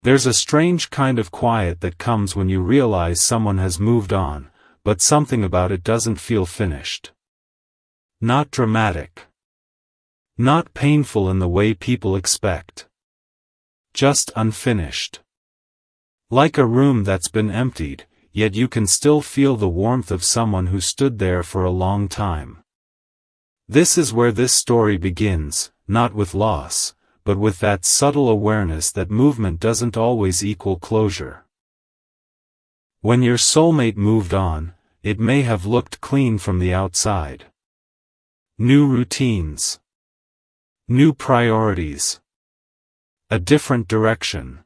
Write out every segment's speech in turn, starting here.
There's a strange kind of quiet that comes when you realize someone has moved on, but something about it doesn't feel finished. Not dramatic. Not painful in the way people expect. Just unfinished. Like a room that's been emptied, yet you can still feel the warmth of someone who stood there for a long time. This is where this story begins, not with loss, but with that subtle awareness that movement doesn't always equal closure. When your soulmate moved on, it may have looked clean from the outside. New routines. New priorities. A different direction.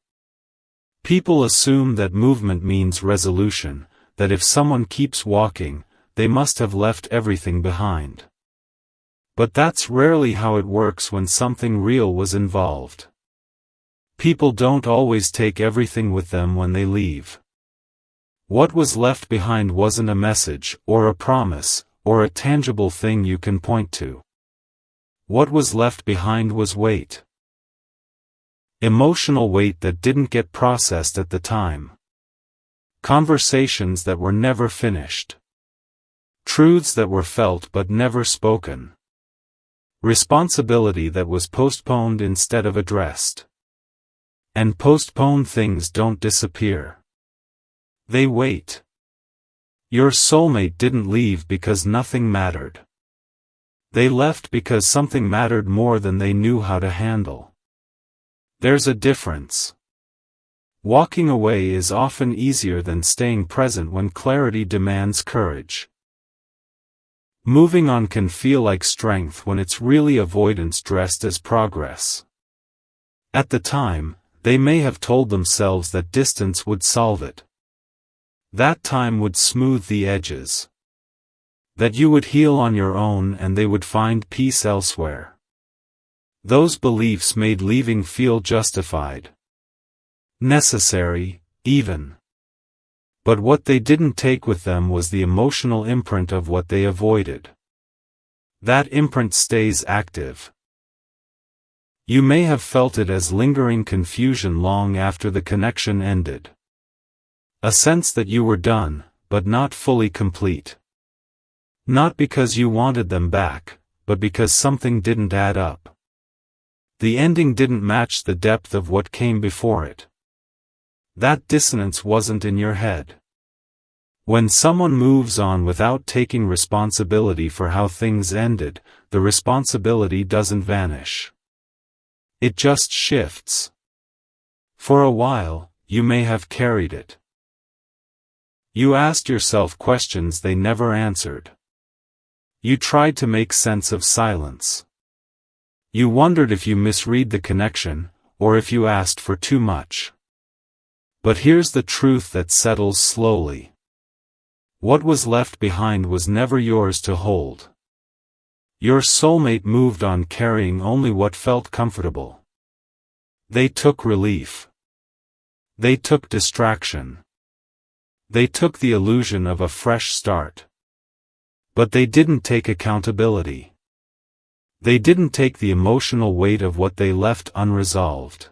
People assume that movement means resolution, that if someone keeps walking, they must have left everything behind. But that's rarely how it works when something real was involved. People don't always take everything with them when they leave. What was left behind wasn't a message, or a promise, or a tangible thing you can point to. What was left behind was weight. Emotional weight that didn't get processed at the time. Conversations that were never finished. Truths that were felt but never spoken. Responsibility that was postponed instead of addressed. And postponed things don't disappear. They wait. Your soulmate didn't leave because nothing mattered. They left because something mattered more than they knew how to handle. There's a difference. Walking away is often easier than staying present when clarity demands courage. Moving on can feel like strength when it's really avoidance dressed as progress. At the time, they may have told themselves that distance would solve it. That time would smooth the edges. That you would heal on your own and they would find peace elsewhere. Those beliefs made leaving feel justified. Necessary, even. But what they didn't take with them was the emotional imprint of what they avoided. That imprint stays active. You may have felt it as lingering confusion long after the connection ended. A sense that you were done, but not fully complete. Not because you wanted them back, but because something didn't add up. The ending didn't match the depth of what came before it. That dissonance wasn't in your head. When someone moves on without taking responsibility for how things ended, the responsibility doesn't vanish. It just shifts. For a while, you may have carried it. You asked yourself questions they never answered. You tried to make sense of silence. You wondered if you misread the connection, or if you asked for too much. But here's the truth that settles slowly. What was left behind was never yours to hold. Your soulmate moved on carrying only what felt comfortable. They took relief. They took distraction. They took the illusion of a fresh start. But they didn't take accountability. They didn't take the emotional weight of what they left unresolved.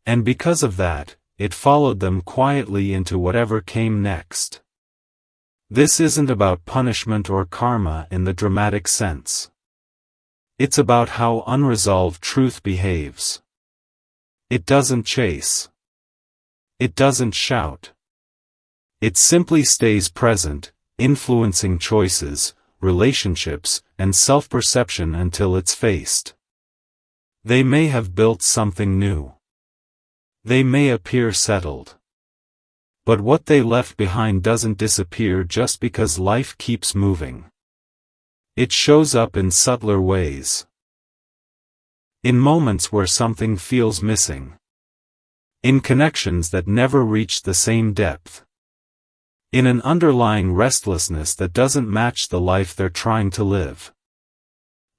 And because of that, it followed them quietly into whatever came next. This isn't about punishment or karma in the dramatic sense. It's about how unresolved truth behaves. It doesn't chase. It doesn't shout. It simply stays present, influencing choices, relationships, and self-perception until it's faced. They may have built something new. They may appear settled. But what they left behind doesn't disappear just because life keeps moving. It shows up in subtler ways. In moments where something feels missing. In connections that never reach the same depth. In an underlying restlessness that doesn't match the life they're trying to live.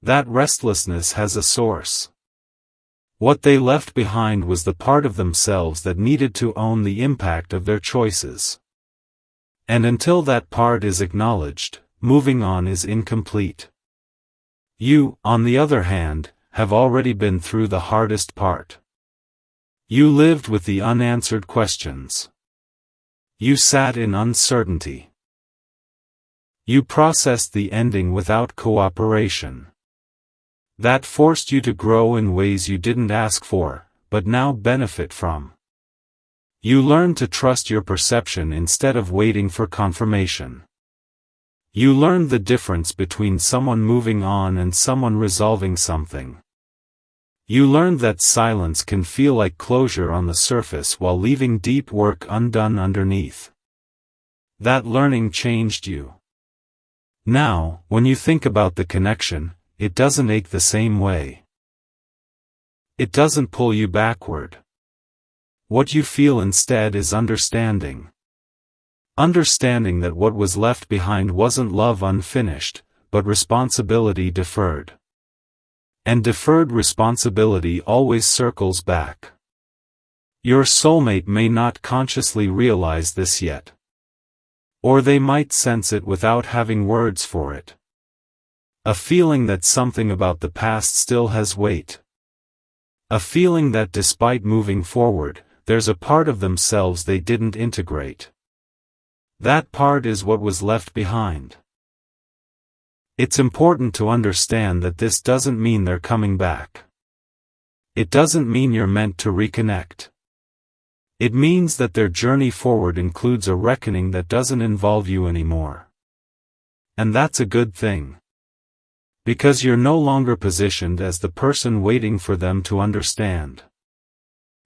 That restlessness has a source. What they left behind was the part of themselves that needed to own the impact of their choices. And until that part is acknowledged, moving on is incomplete. You, on the other hand, have already been through the hardest part. You lived with the unanswered questions. You sat in uncertainty. You processed the ending without cooperation. That forced you to grow in ways you didn't ask for, but now benefit from. You learned to trust your perception instead of waiting for confirmation. You learned the difference between someone moving on and someone resolving something. You learned that silence can feel like closure on the surface while leaving deep work undone underneath. That learning changed you. Now, when you think about the connection, it doesn't ache the same way. It doesn't pull you backward. What you feel instead is understanding. Understanding that what was left behind wasn't love unfinished, but responsibility deferred. And deferred responsibility always circles back. Your soulmate may not consciously realize this yet. Or they might sense it without having words for it. A feeling that something about the past still has weight. A feeling that despite moving forward, there's a part of themselves they didn't integrate. That part is what was left behind. It's important to understand that this doesn't mean they're coming back. It doesn't mean you're meant to reconnect. It means that their journey forward includes a reckoning that doesn't involve you anymore. And that's a good thing. Because you're no longer positioned as the person waiting for them to understand.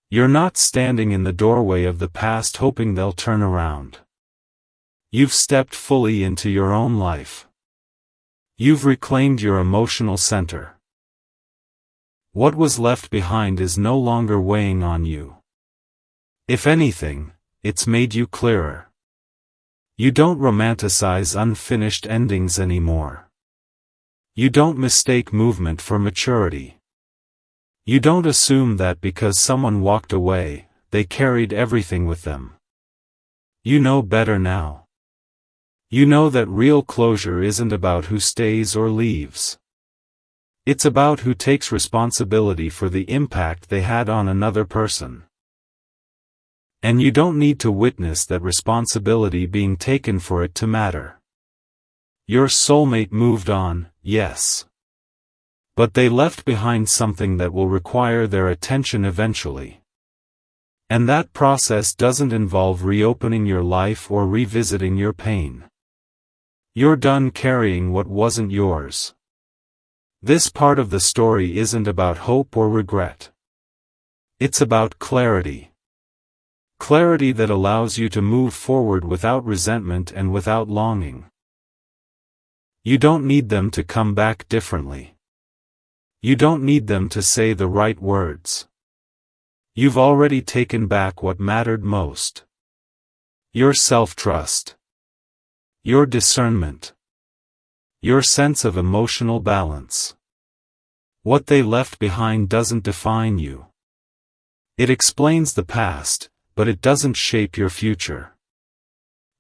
You're not standing in the doorway of the past hoping they'll turn around. You've stepped fully into your own life. You've reclaimed your emotional center. What was left behind is no longer weighing on you. If anything, it's made you clearer. You don't romanticize unfinished endings anymore. You don't mistake movement for maturity. You don't assume that because someone walked away, they carried everything with them. You know better now. You know that real closure isn't about who stays or leaves. It's about who takes responsibility for the impact they had on another person. And you don't need to witness that responsibility being taken for it to matter. Your soulmate moved on, yes. But they left behind something that will require their attention eventually. And that process doesn't involve reopening your life or revisiting your pain. You're done carrying what wasn't yours. This part of the story isn't about hope or regret. It's about clarity. Clarity that allows you to move forward without resentment and without longing. You don't need them to come back differently. You don't need them to say the right words. You've already taken back what mattered most. Your self-trust. Your discernment. Your sense of emotional balance. What they left behind doesn't define you. It explains the past, but it doesn't shape your future.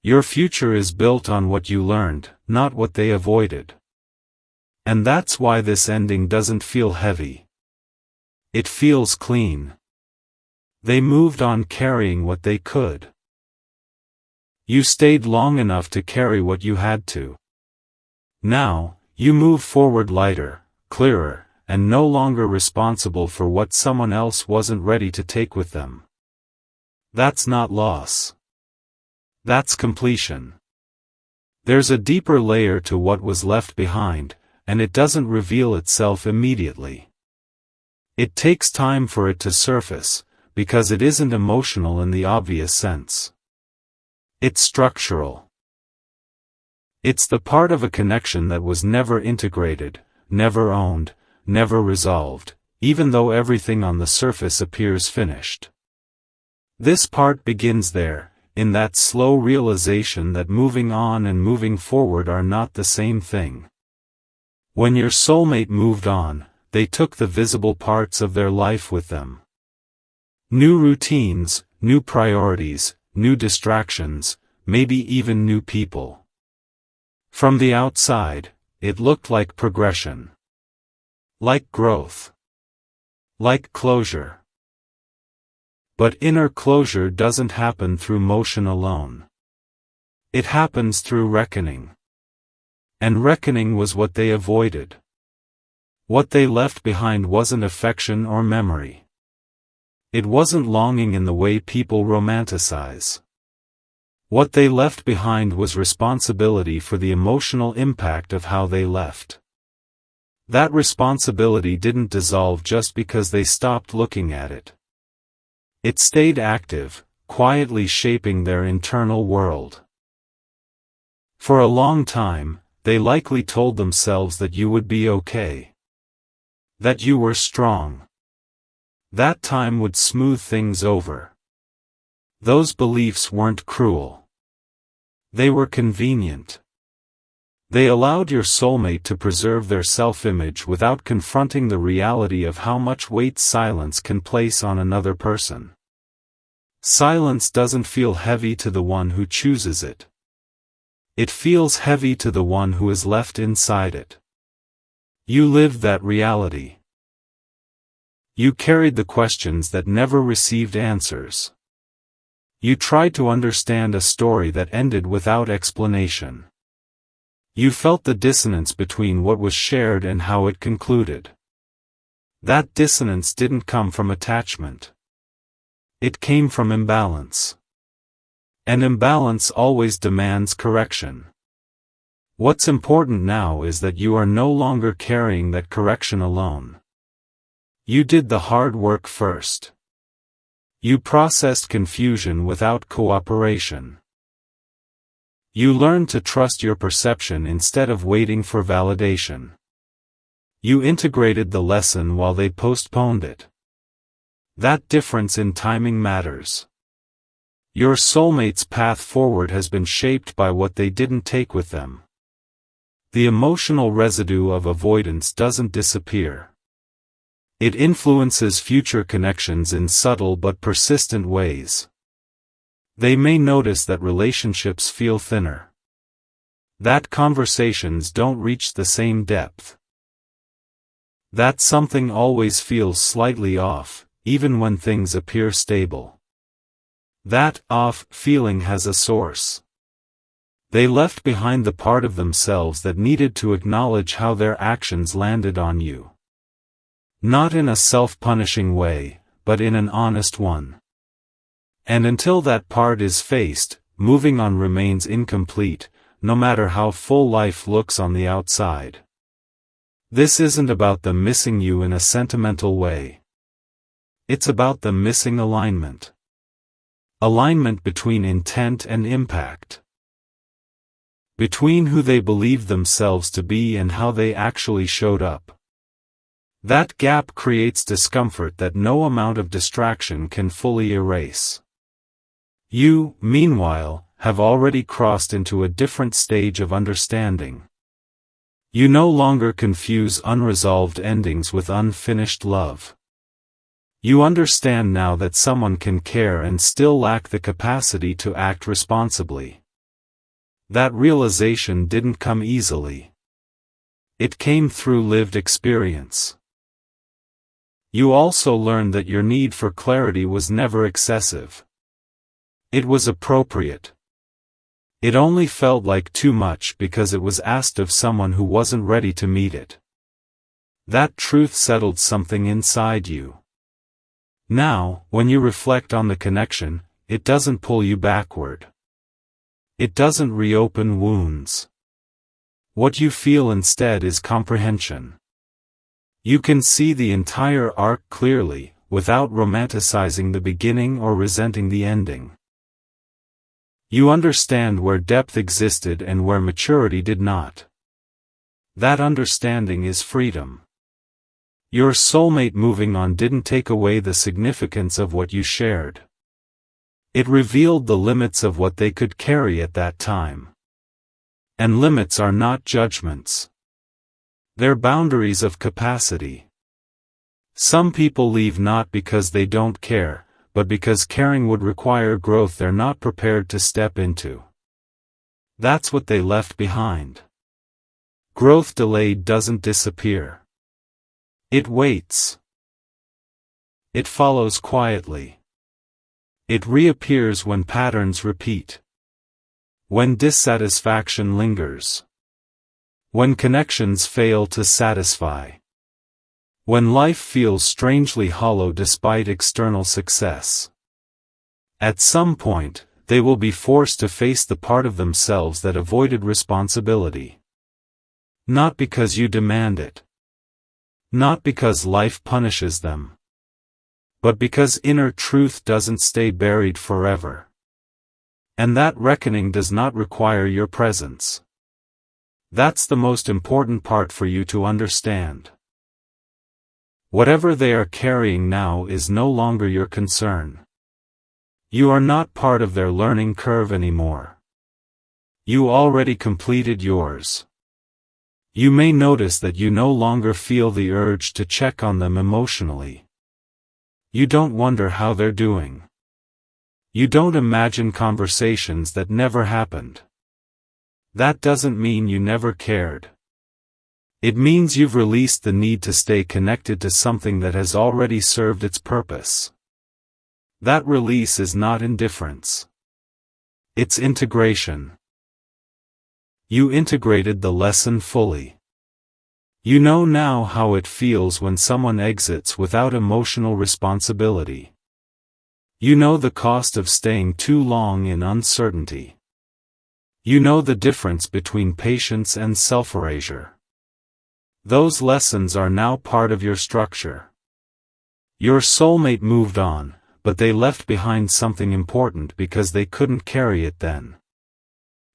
Your future is built on what you learned, not what they avoided. And that's why this ending doesn't feel heavy. It feels clean. They moved on carrying what they could. You stayed long enough to carry what you had to. Now, you move forward lighter, clearer, and no longer responsible for what someone else wasn't ready to take with them. That's not loss. That's completion. There's a deeper layer to what was left behind, and it doesn't reveal itself immediately. It takes time for it to surface, because it isn't emotional in the obvious sense. It's structural. It's the part of a connection that was never integrated, never owned, never resolved, even though everything on the surface appears finished. This part begins there, in that slow realization that moving on and moving forward are not the same thing. When your soulmate moved on, they took the visible parts of their life with them. New routines, new priorities, new distractions, maybe even new people. From the outside, it looked like progression. Like growth. Like closure. But inner closure doesn't happen through motion alone. It happens through reckoning. And reckoning was what they avoided. What they left behind wasn't affection or memory. It wasn't longing in the way people romanticize. What they left behind was responsibility for the emotional impact of how they left. That responsibility didn't dissolve just because they stopped looking at it. It stayed active, quietly shaping their internal world. For a long time, they likely told themselves that you would be okay. That you were strong. That time would smooth things over. Those beliefs weren't cruel. They were convenient. They allowed your soulmate to preserve their self-image without confronting the reality of how much weight silence can place on another person. Silence doesn't feel heavy to the one who chooses it. It feels heavy to the one who is left inside it. You lived that reality. You carried the questions that never received answers. You tried to understand a story that ended without explanation. You felt the dissonance between what was shared and how it concluded. That dissonance didn't come from attachment. It came from imbalance. And imbalance always demands correction. What's important now is that you are no longer carrying that correction alone. You did the hard work first. You processed confusion without cooperation. You learned to trust your perception instead of waiting for validation. You integrated the lesson while they postponed it. That difference in timing matters. Your soulmate's path forward has been shaped by what they didn't take with them. The emotional residue of avoidance doesn't disappear. It influences future connections in subtle but persistent ways. They may notice that relationships feel thinner. That conversations don't reach the same depth. That something always feels slightly off, even when things appear stable. That off feeling has a source. They left behind the part of themselves that needed to acknowledge how their actions landed on you. Not in a self-punishing way, but in an honest one. And until that part is faced, moving on remains incomplete, no matter how full life looks on the outside. This isn't about them missing you in a sentimental way. It's about them missing alignment. Alignment between intent and impact. Between who they believed themselves to be and how they actually showed up. That gap creates discomfort that no amount of distraction can fully erase. You, meanwhile, have already crossed into a different stage of understanding. You no longer confuse unresolved endings with unfinished love. You understand now that someone can care and still lack the capacity to act responsibly. That realization didn't come easily. It came through lived experience. You also learned that your need for clarity was never excessive. It was appropriate. It only felt like too much because it was asked of someone who wasn't ready to meet it. That truth settled something inside you. Now, when you reflect on the connection, it doesn't pull you backward. It doesn't reopen wounds. What you feel instead is comprehension. You can see the entire arc clearly, without romanticizing the beginning or resenting the ending. You understand where depth existed and where maturity did not. That understanding is freedom. Your soulmate moving on didn't take away the significance of what you shared. It revealed the limits of what they could carry at that time. And limits are not judgments. They're boundaries of capacity. Some people leave not because they don't care, but because caring would require growth they're not prepared to step into. That's what they left behind. Growth delayed doesn't disappear. It waits. It follows quietly. It reappears when patterns repeat. When dissatisfaction lingers. When connections fail to satisfy. When life feels strangely hollow despite external success. At some point, they will be forced to face the part of themselves that avoided responsibility. Not because you demand it. Not because life punishes them. But because inner truth doesn't stay buried forever. And that reckoning does not require your presence. That's the most important part for you to understand. Whatever they are carrying now is no longer your concern. You are not part of their learning curve anymore. You already completed yours. You may notice that you no longer feel the urge to check on them emotionally. You don't wonder how they're doing. You don't imagine conversations that never happened. That doesn't mean you never cared. It means you've released the need to stay connected to something that has already served its purpose. That release is not indifference. It's integration. You integrated the lesson fully. You know now how it feels when someone exits without emotional responsibility. You know the cost of staying too long in uncertainty. You know the difference between patience and self-erasure. Those lessons are now part of your structure. Your soulmate moved on, but they left behind something important because they couldn't carry it then.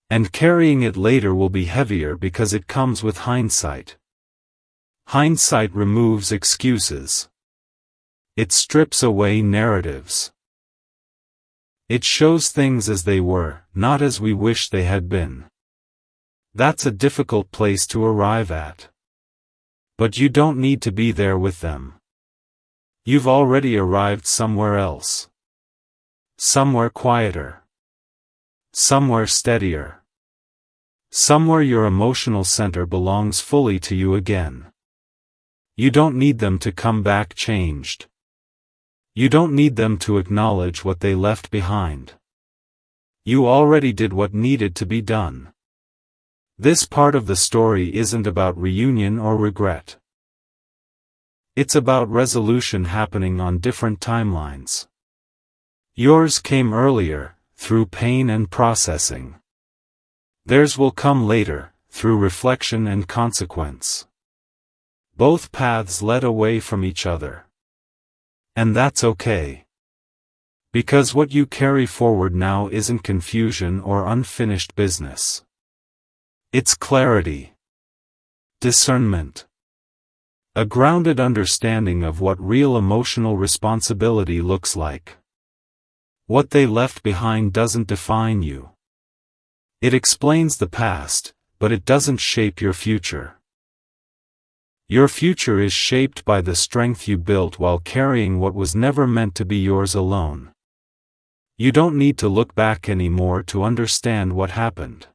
And carrying it later will be heavier because it comes with hindsight. Hindsight removes excuses. It strips away narratives. It shows things as they were, not as we wish they had been. That's a difficult place to arrive at. But you don't need to be there with them. You've already arrived somewhere else. Somewhere quieter. Somewhere steadier. Somewhere your emotional center belongs fully to you again. You don't need them to come back changed. You don't need them to acknowledge what they left behind. You already did what needed to be done. This part of the story isn't about reunion or regret. It's about resolution happening on different timelines. Yours came earlier, through pain and processing. Theirs will come later, through reflection and consequence. Both paths led away from each other. And that's okay. Because what you carry forward now isn't confusion or unfinished business. It's clarity. Discernment. A grounded understanding of what real emotional responsibility looks like. What they left behind doesn't define you. It explains the past, but it doesn't shape your future. Your future is shaped by the strength you built while carrying what was never meant to be yours alone. You don't need to look back anymore to understand what happened.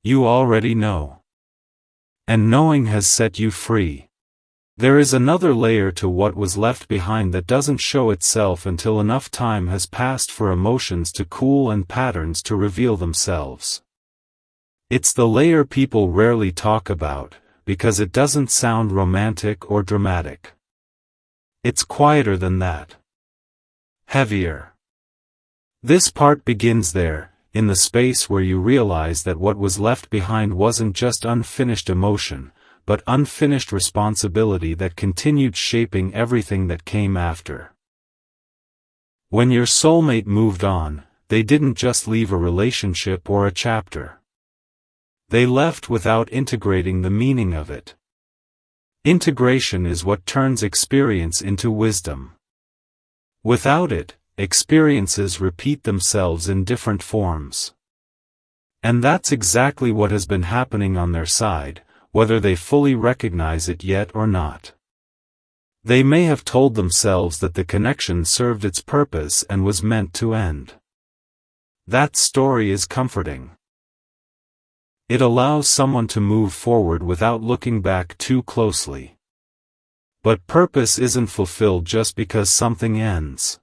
You already know. And knowing has set you free. There is another layer to what was left behind that doesn't show itself until enough time has passed for emotions to cool and patterns to reveal themselves. It's the layer people rarely talk about, because it doesn't sound romantic or dramatic. It's quieter than that. Heavier. This part begins there, in the space where you realize that what was left behind wasn't just unfinished emotion, but unfinished responsibility that continued shaping everything that came after. When your soulmate moved on, they didn't just leave a relationship or a chapter. They left without integrating the meaning of it. Integration is what turns experience into wisdom. Without it, experiences repeat themselves in different forms. And that's exactly what has been happening on their side, whether they fully recognize it yet or not. They may have told themselves that the connection served its purpose and was meant to end. That story is comforting. It allows someone to move forward without looking back too closely. But purpose isn't fulfilled just because something ends.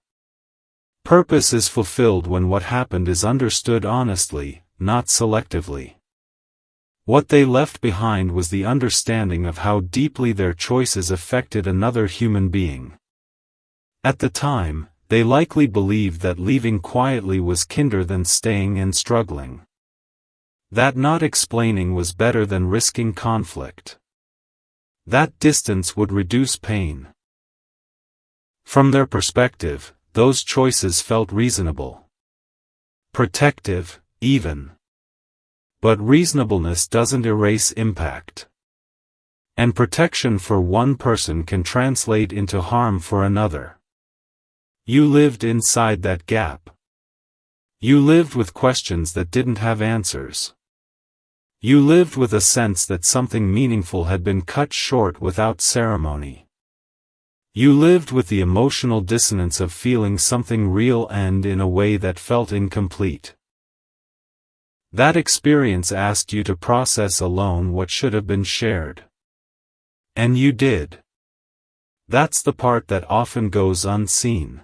Purpose is fulfilled when what happened is understood honestly, not selectively. What they left behind was the understanding of how deeply their choices affected another human being. At the time, they likely believed that leaving quietly was kinder than staying and struggling. That not explaining was better than risking conflict. That distance would reduce pain. From their perspective, those choices felt reasonable. Protective, even. But reasonableness doesn't erase impact. And protection for one person can translate into harm for another. You lived inside that gap. You lived with questions that didn't have answers. You lived with a sense that something meaningful had been cut short without ceremony. You lived with the emotional dissonance of feeling something real and in a way that felt incomplete. That experience asked you to process alone what should have been shared. And you did. That's the part that often goes unseen.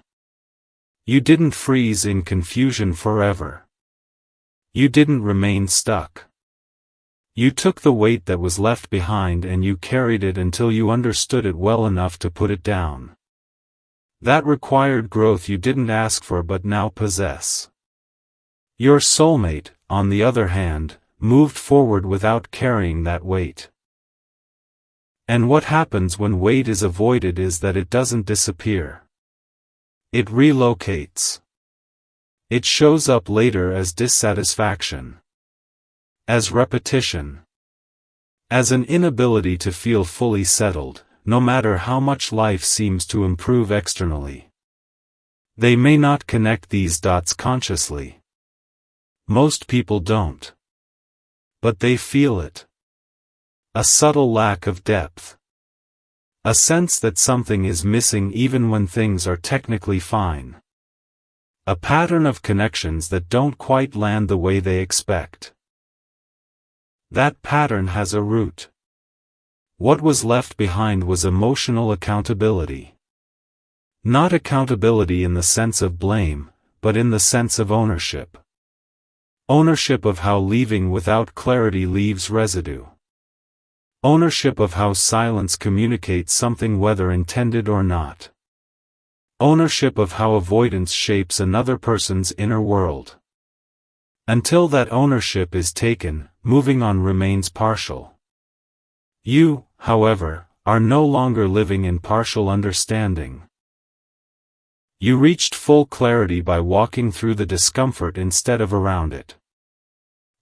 You didn't freeze in confusion forever. You didn't remain stuck. You took the weight that was left behind and you carried it until you understood it well enough to put it down. That required growth you didn't ask for but now possess. Your soulmate, on the other hand, moved forward without carrying that weight. And what happens when weight is avoided is that it doesn't disappear. It relocates. It shows up later as dissatisfaction. As repetition. As an inability to feel fully settled, no matter how much life seems to improve externally. They may not connect these dots consciously. Most people don't. But they feel it. A subtle lack of depth. A sense that something is missing even when things are technically fine. A pattern of connections that don't quite land the way they expect. That pattern has a root. What was left behind was emotional accountability. Not accountability in the sense of blame, but in the sense of ownership. Ownership of how leaving without clarity leaves residue. Ownership of how silence communicates something whether intended or not. Ownership of how avoidance shapes another person's inner world. Until that ownership is taken, moving on remains partial. You, however, are no longer living in partial understanding. You reached full clarity by walking through the discomfort instead of around it.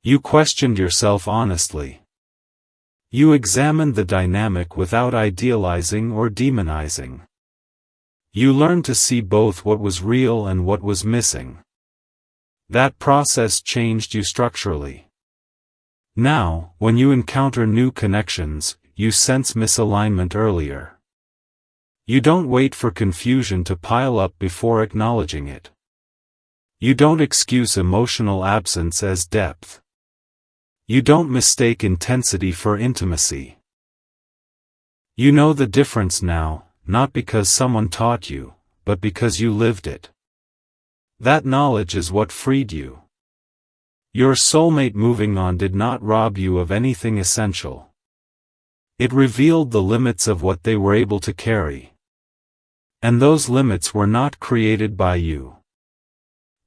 You questioned yourself honestly. You examined the dynamic without idealizing or demonizing. You learned to see both what was real and what was missing. That process changed you structurally. Now, when you encounter new connections, you sense misalignment earlier. You don't wait for confusion to pile up before acknowledging it. You don't excuse emotional absence as depth. You don't mistake intensity for intimacy. You know the difference now, not because someone taught you, but because you lived it. That knowledge is what freed you. Your soulmate moving on did not rob you of anything essential. It revealed the limits of what they were able to carry. And those limits were not created by you.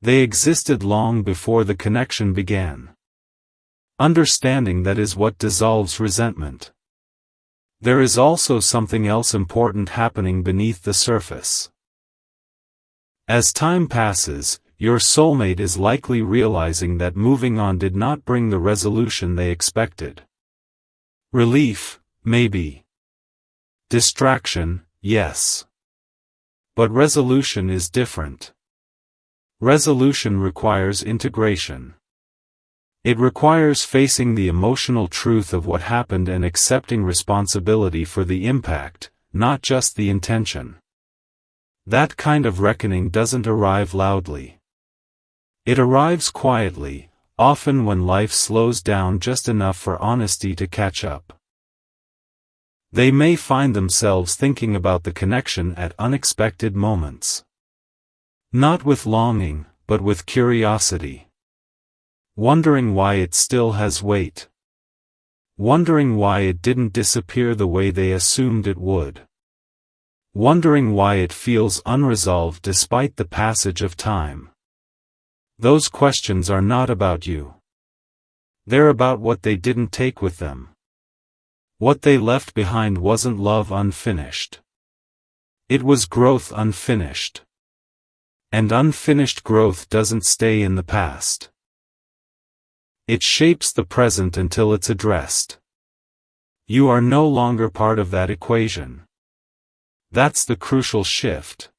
They existed long before the connection began. Understanding that is what dissolves resentment. There is also something else important happening beneath the surface. As time passes, your soulmate is likely realizing that moving on did not bring the resolution they expected. Relief, maybe. Distraction, yes. But resolution is different. Resolution requires integration. It requires facing the emotional truth of what happened and accepting responsibility for the impact, not just the intention. That kind of reckoning doesn't arrive loudly. It arrives quietly, often when life slows down just enough for honesty to catch up. They may find themselves thinking about the connection at unexpected moments. Not with longing, but with curiosity. Wondering why it still has weight. Wondering why it didn't disappear the way they assumed it would. Wondering why it feels unresolved despite the passage of time. Those questions are not about you. They're about what they didn't take with them. What they left behind wasn't love unfinished. It was growth unfinished. And unfinished growth doesn't stay in the past. It shapes the present until it's addressed. You are no longer part of that equation. That's the crucial shift.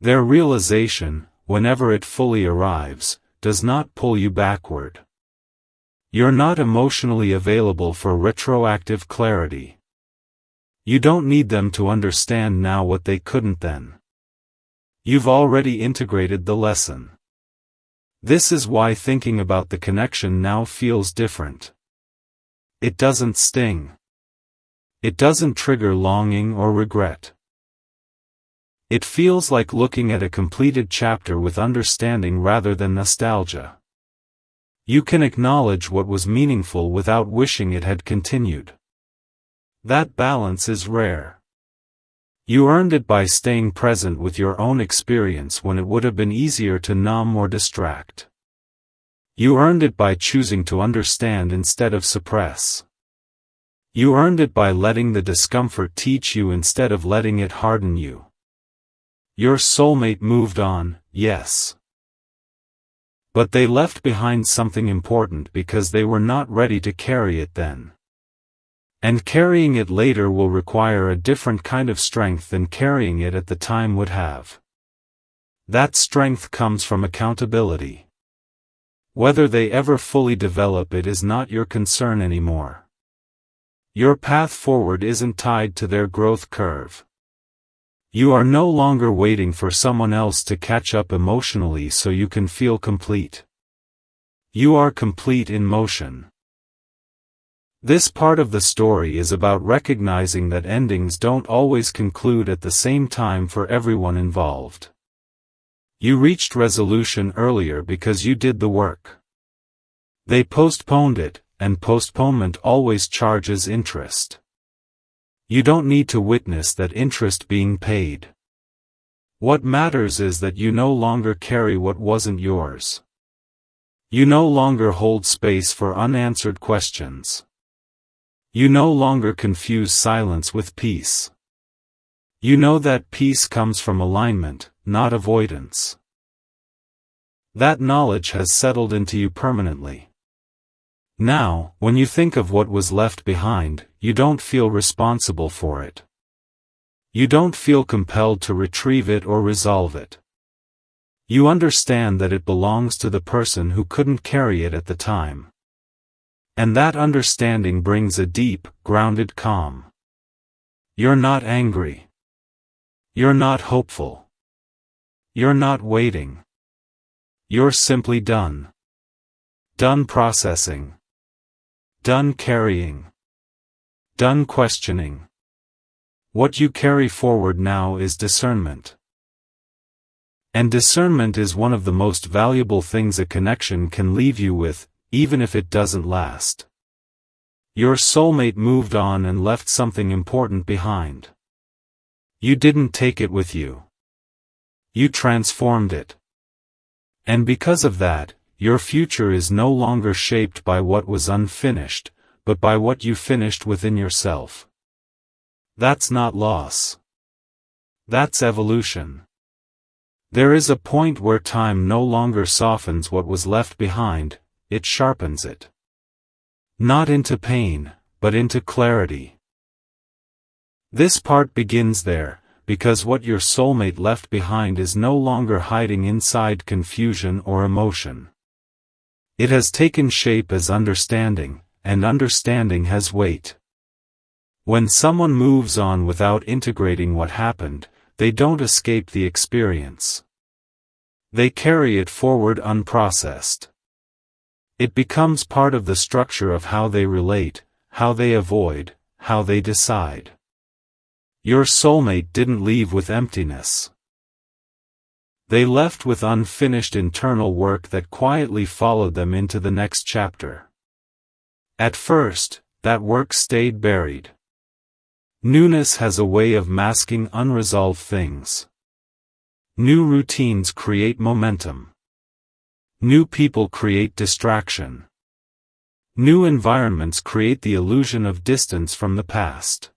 Their realization, whenever it fully arrives, does not pull you backward. You're not emotionally available for retroactive clarity. You don't need them to understand now what they couldn't then. You've already integrated the lesson. This is why thinking about the connection now feels different. It doesn't sting. It doesn't trigger longing or regret. It feels like looking at a completed chapter with understanding rather than nostalgia. You can acknowledge what was meaningful without wishing it had continued. That balance is rare. You earned it by staying present with your own experience when it would have been easier to numb or distract. You earned it by choosing to understand instead of suppress. You earned it by letting the discomfort teach you instead of letting it harden you. Your soulmate moved on, yes. But they left behind something important because they were not ready to carry it then. And carrying it later will require a different kind of strength than carrying it at the time would have. That strength comes from accountability. Whether they ever fully develop it is not your concern anymore. Your path forward isn't tied to their growth curve. You are no longer waiting for someone else to catch up emotionally so you can feel complete. You are complete in motion. This part of the story is about recognizing that endings don't always conclude at the same time for everyone involved. You reached resolution earlier because you did the work. They postponed it, and postponement always charges interest. You don't need to witness that interest being paid. What matters is that you no longer carry what wasn't yours. You no longer hold space for unanswered questions. You no longer confuse silence with peace. You know that peace comes from alignment, not avoidance. That knowledge has settled into you permanently. Now, when you think of what was left behind, you don't feel responsible for it. You don't feel compelled to retrieve it or resolve it. You understand that it belongs to the person who couldn't carry it at the time. And that understanding brings a deep, grounded calm. You're not angry. You're not hopeful. You're not waiting. You're simply done. Done processing. Done carrying. Done questioning. What you carry forward now is discernment. And discernment is one of the most valuable things a connection can leave you with, even if it doesn't last. Your soulmate moved on and left something important behind. You didn't take it with you. You transformed it. And because of that, your future is no longer shaped by what was unfinished, but by what you finished within yourself. That's not loss. That's evolution. There is a point where time no longer softens what was left behind, it sharpens it. Not into pain, but into clarity. This part begins there, because what your soulmate left behind is no longer hiding inside confusion or emotion. It has taken shape as understanding, and understanding has weight. When someone moves on without integrating what happened, they don't escape the experience. They carry it forward unprocessed. It becomes part of the structure of how they relate, how they avoid, how they decide. Your soulmate didn't leave with emptiness. They left with unfinished internal work that quietly followed them into the next chapter. At first, that work stayed buried. Newness has a way of masking unresolved things. New routines create momentum. New people create distraction. New environments create the illusion of distance from the past.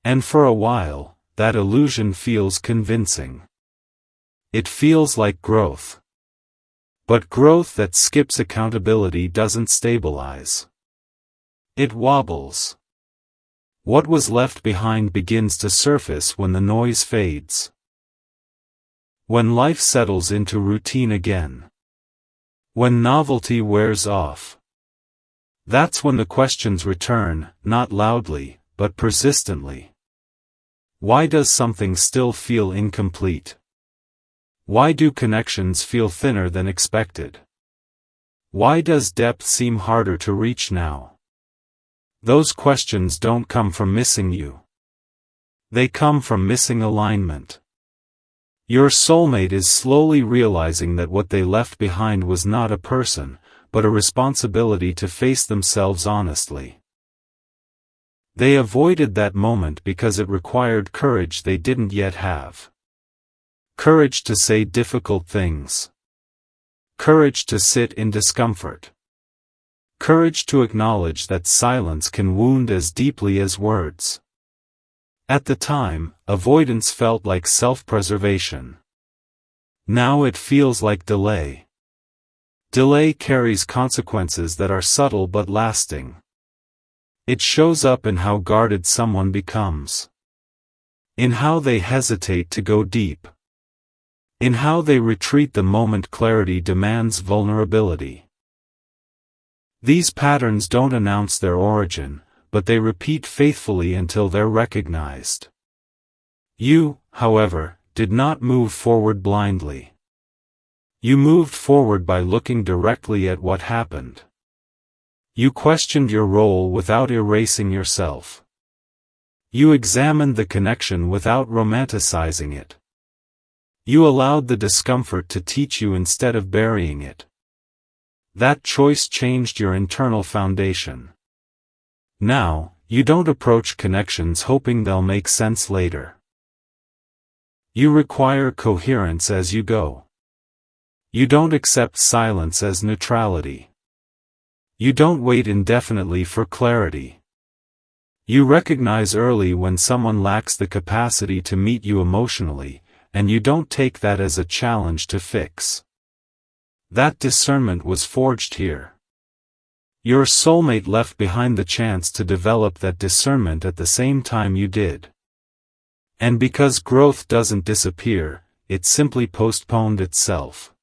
And for a while, that illusion feels convincing. It feels like growth. But growth that skips accountability doesn't stabilize. It wobbles. What was left behind begins to surface when the noise fades. When life settles into routine again. When novelty wears off. That's when the questions return, not loudly, but persistently. Why does something still feel incomplete? Why do connections feel thinner than expected? Why does depth seem harder to reach now? Those questions don't come from missing you. They come from missing alignment. Your soulmate is slowly realizing that what they left behind was not a person, but a responsibility to face themselves honestly. They avoided that moment because it required courage they didn't yet have. Courage to say difficult things. Courage to sit in discomfort. Courage to acknowledge that silence can wound as deeply as words. At the time, avoidance felt like self-preservation. Now it feels like delay. Delay carries consequences that are subtle but lasting. It shows up in how guarded someone becomes. In how they hesitate to go deep. In how they retreat the moment clarity demands vulnerability. These patterns don't announce their origin, but they repeat faithfully until they're recognized. You, however, did not move forward blindly. You moved forward by looking directly at what happened. You questioned your role without erasing yourself. You examined the connection without romanticizing it. You allowed the discomfort to teach you instead of burying it. That choice changed your internal foundation. Now, you don't approach connections hoping they'll make sense later. You require coherence as you go. You don't accept silence as neutrality. You don't wait indefinitely for clarity. You recognize early when someone lacks the capacity to meet you emotionally, and you don't take that as a challenge to fix. That discernment was forged here. Your soulmate left behind the chance to develop that discernment at the same time you did. And because growth doesn't disappear, it simply postponed itself.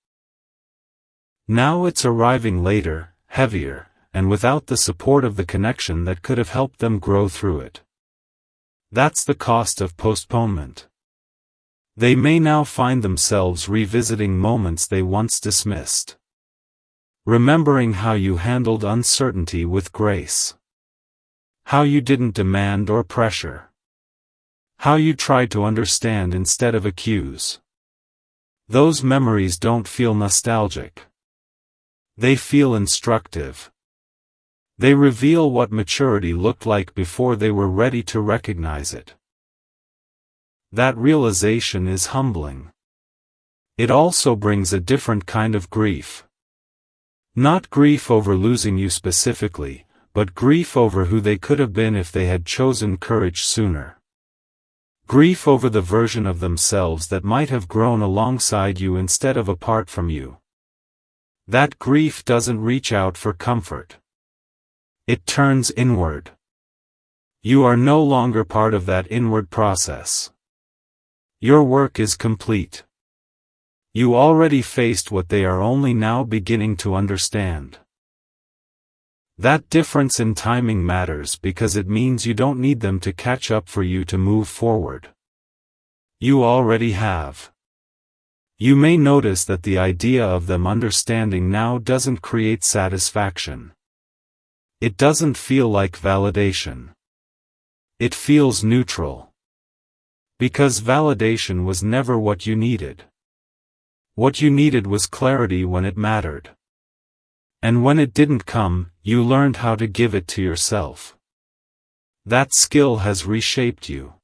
Now it's arriving later, heavier, and without the support of the connection that could have helped them grow through it. That's the cost of postponement. They may now find themselves revisiting moments they once dismissed. Remembering how you handled uncertainty with grace. How you didn't demand or pressure. How you tried to understand instead of accuse. Those memories don't feel nostalgic. They feel instructive. They reveal what maturity looked like before they were ready to recognize it. That realization is humbling. It also brings a different kind of grief. Not grief over losing you specifically, but grief over who they could have been if they had chosen courage sooner. Grief over the version of themselves that might have grown alongside you instead of apart from you. That grief doesn't reach out for comfort. It turns inward. You are no longer part of that inward process. Your work is complete. You already faced what they are only now beginning to understand. That difference in timing matters because it means you don't need them to catch up for you to move forward. You already have. You may notice that the idea of them understanding now doesn't create satisfaction. It doesn't feel like validation. It feels neutral. Because validation was never what you needed. What you needed was clarity when it mattered. And when it didn't come, you learned how to give it to yourself. That skill has reshaped you.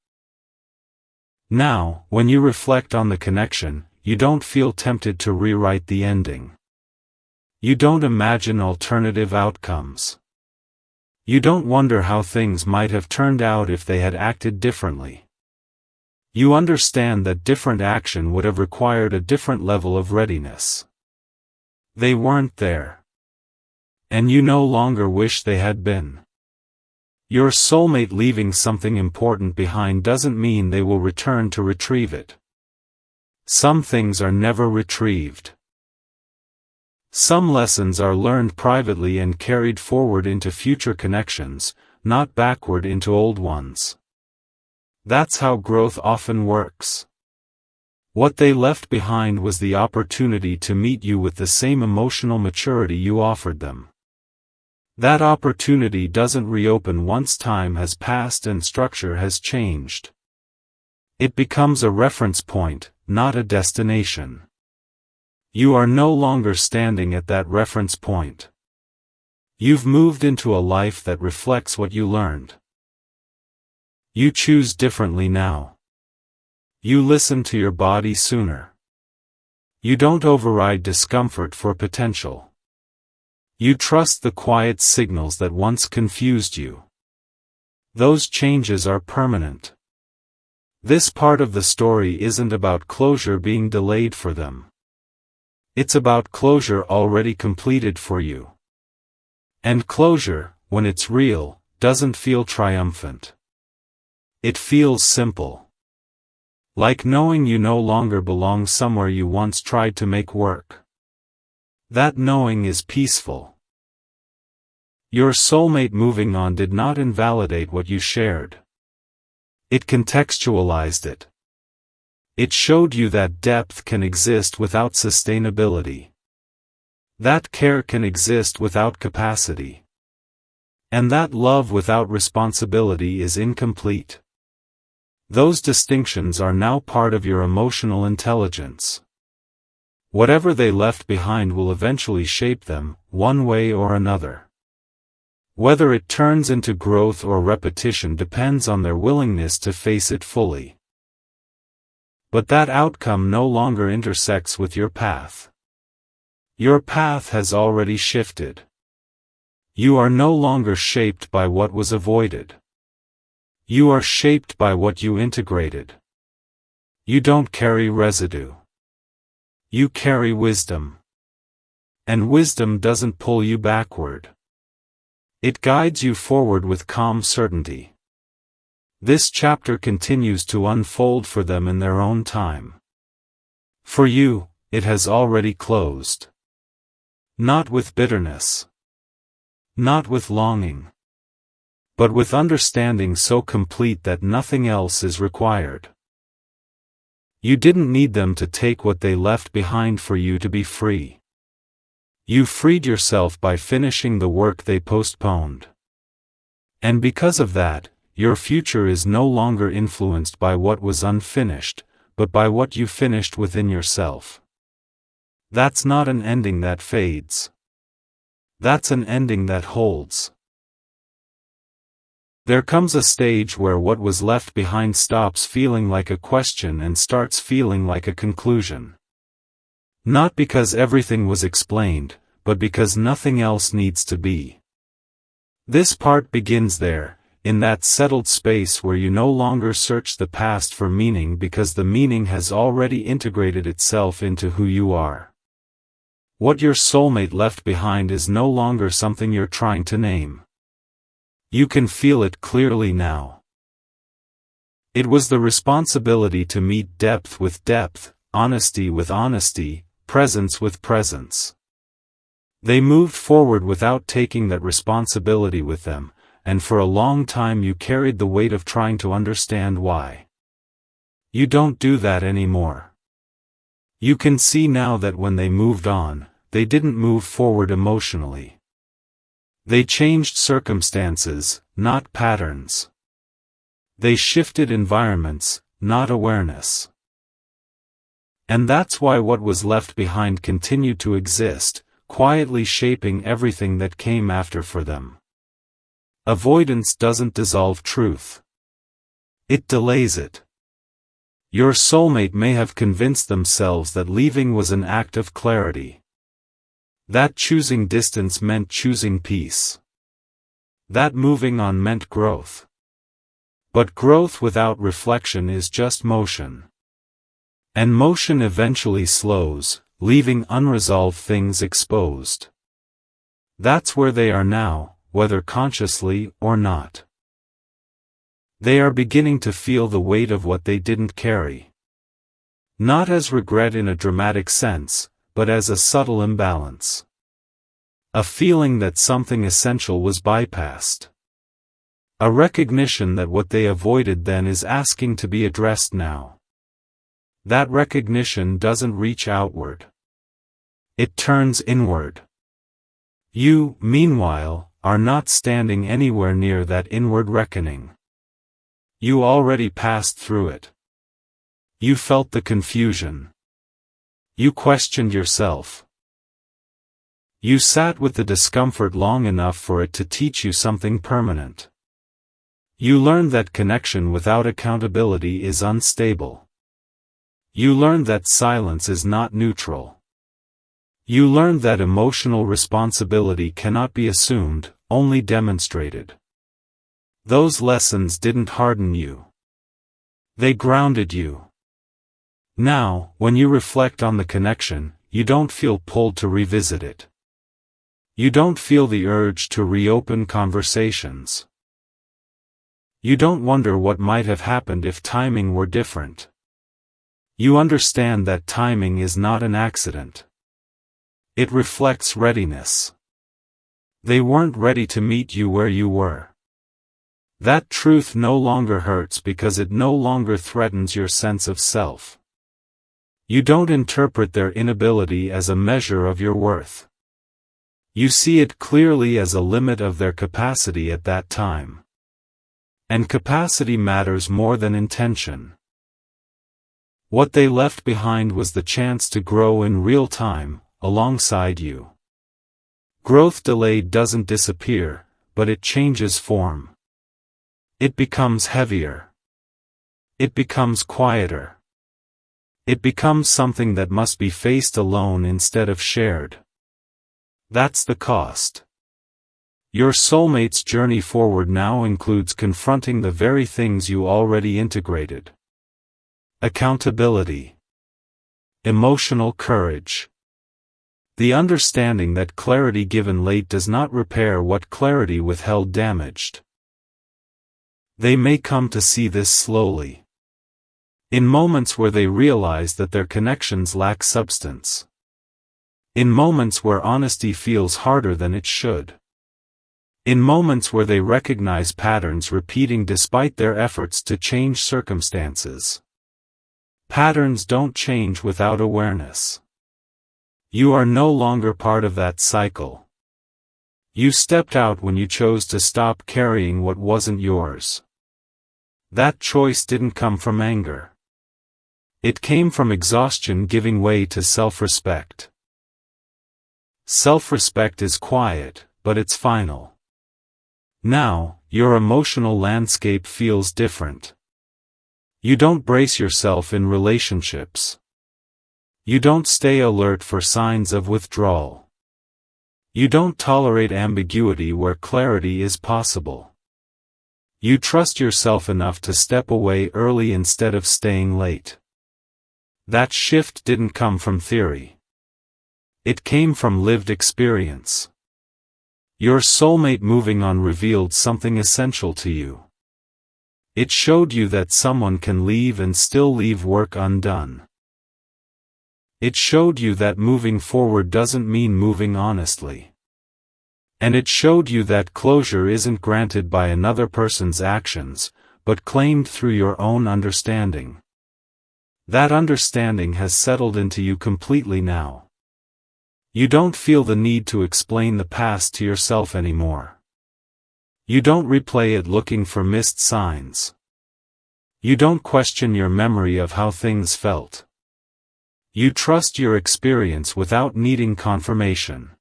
Now, when you reflect on the connection, you don't feel tempted to rewrite the ending. You don't imagine alternative outcomes. You don't wonder how things might have turned out if they had acted differently. You understand that different action would have required a different level of readiness. They weren't there. And you no longer wish they had been. Your soulmate leaving something important behind doesn't mean they will return to retrieve it. Some things are never retrieved. Some lessons are learned privately and carried forward into future connections, not backward into old ones. That's how growth often works. What they left behind was the opportunity to meet you with the same emotional maturity you offered them. That opportunity doesn't reopen once time has passed and structure has changed. It becomes a reference point, not a destination. You are no longer standing at that reference point. You've moved into a life that reflects what you learned. You choose differently now. You listen to your body sooner. You don't override discomfort for potential. You trust the quiet signals that once confused you. Those changes are permanent. This part of the story isn't about closure being delayed for them. It's about closure already completed for you. And closure, when it's real, doesn't feel triumphant. It feels simple. Like knowing you no longer belong somewhere you once tried to make work. That knowing is peaceful. Your soulmate moving on did not invalidate what you shared. It contextualized it. It showed you that depth can exist without sustainability. That care can exist without capacity. And that love without responsibility is incomplete. Those distinctions are now part of your emotional intelligence. Whatever they left behind will eventually shape them, one way or another. Whether it turns into growth or repetition depends on their willingness to face it fully. But that outcome no longer intersects with your path. Your path has already shifted. You are no longer shaped by what was avoided. You are shaped by what you integrated. You don't carry residue. You carry wisdom. And wisdom doesn't pull you backward. It guides you forward with calm certainty. This chapter continues to unfold for them in their own time. For you, it has already closed. Not with bitterness. Not with longing. But with understanding so complete that nothing else is required. You didn't need them to take what they left behind for you to be free. You freed yourself by finishing the work they postponed. And because of that, your future is no longer influenced by what was unfinished, but by what you finished within yourself. That's not an ending that fades. That's an ending that holds. There comes a stage where what was left behind stops feeling like a question and starts feeling like a conclusion. Not because everything was explained, but because nothing else needs to be. This part begins there, in that settled space where you no longer search the past for meaning because the meaning has already integrated itself into who you are. What your soulmate left behind is no longer something you're trying to name. You can feel it clearly now. It was the responsibility to meet depth with depth, honesty with honesty, presence with presence. They moved forward without taking that responsibility with them, and for a long time you carried the weight of trying to understand why. You don't do that anymore. You can see now that when they moved on, they didn't move forward emotionally. They changed circumstances, not patterns. They shifted environments, not awareness. And that's why what was left behind continued to exist, quietly shaping everything that came after for them. Avoidance doesn't dissolve truth. It delays it. Your soulmate may have convinced themselves that leaving was an act of clarity. That choosing distance meant choosing peace. That moving on meant growth. But growth without reflection is just motion. And motion eventually slows, leaving unresolved things exposed. That's where they are now, whether consciously or not. They are beginning to feel the weight of what they didn't carry. Not as regret in a dramatic sense, but as a subtle imbalance. A feeling that something essential was bypassed. A recognition that what they avoided then is asking to be addressed now. That recognition doesn't reach outward. It turns inward. You, meanwhile, are not standing anywhere near that inward reckoning. You already passed through it. You felt the confusion. You questioned yourself. You sat with the discomfort long enough for it to teach you something permanent. You learned that connection without accountability is unstable. You learned that silence is not neutral. You learned that emotional responsibility cannot be assumed, only demonstrated. Those lessons didn't harden you. They grounded you. Now, when you reflect on the connection, you don't feel pulled to revisit it. You don't feel the urge to reopen conversations. You don't wonder what might have happened if timing were different. You understand that timing is not an accident. It reflects readiness. They weren't ready to meet you where you were. That truth no longer hurts because it no longer threatens your sense of self. You don't interpret their inability as a measure of your worth. You see it clearly as a limit of their capacity at that time. And capacity matters more than intention. What they left behind was the chance to grow in real time, alongside you. Growth delayed doesn't disappear, but it changes form. It becomes heavier. It becomes quieter. It becomes something that must be faced alone instead of shared. That's the cost. Your soulmate's journey forward now includes confronting the very things you already integrated. Accountability. Emotional courage. The understanding that clarity given late does not repair what clarity withheld damaged. They may come to see this slowly. In moments where they realize that their connections lack substance. In moments where honesty feels harder than it should. In moments where they recognize patterns repeating despite their efforts to change circumstances. Patterns don't change without awareness. You are no longer part of that cycle. You stepped out when you chose to stop carrying what wasn't yours. That choice didn't come from anger. It came from exhaustion giving way to self-respect. Self-respect is quiet, but it's final. Now, your emotional landscape feels different. You don't brace yourself in relationships. You don't stay alert for signs of withdrawal. You don't tolerate ambiguity where clarity is possible. You trust yourself enough to step away early instead of staying late. That shift didn't come from theory. It came from lived experience. Your soulmate moving on revealed something essential to you. It showed you that someone can leave and still leave work undone. It showed you that moving forward doesn't mean moving honestly. And it showed you that closure isn't granted by another person's actions, but claimed through your own understanding. That understanding has settled into you completely now. You don't feel the need to explain the past to yourself anymore. You don't replay it looking for missed signs. You don't question your memory of how things felt. You trust your experience without needing confirmation.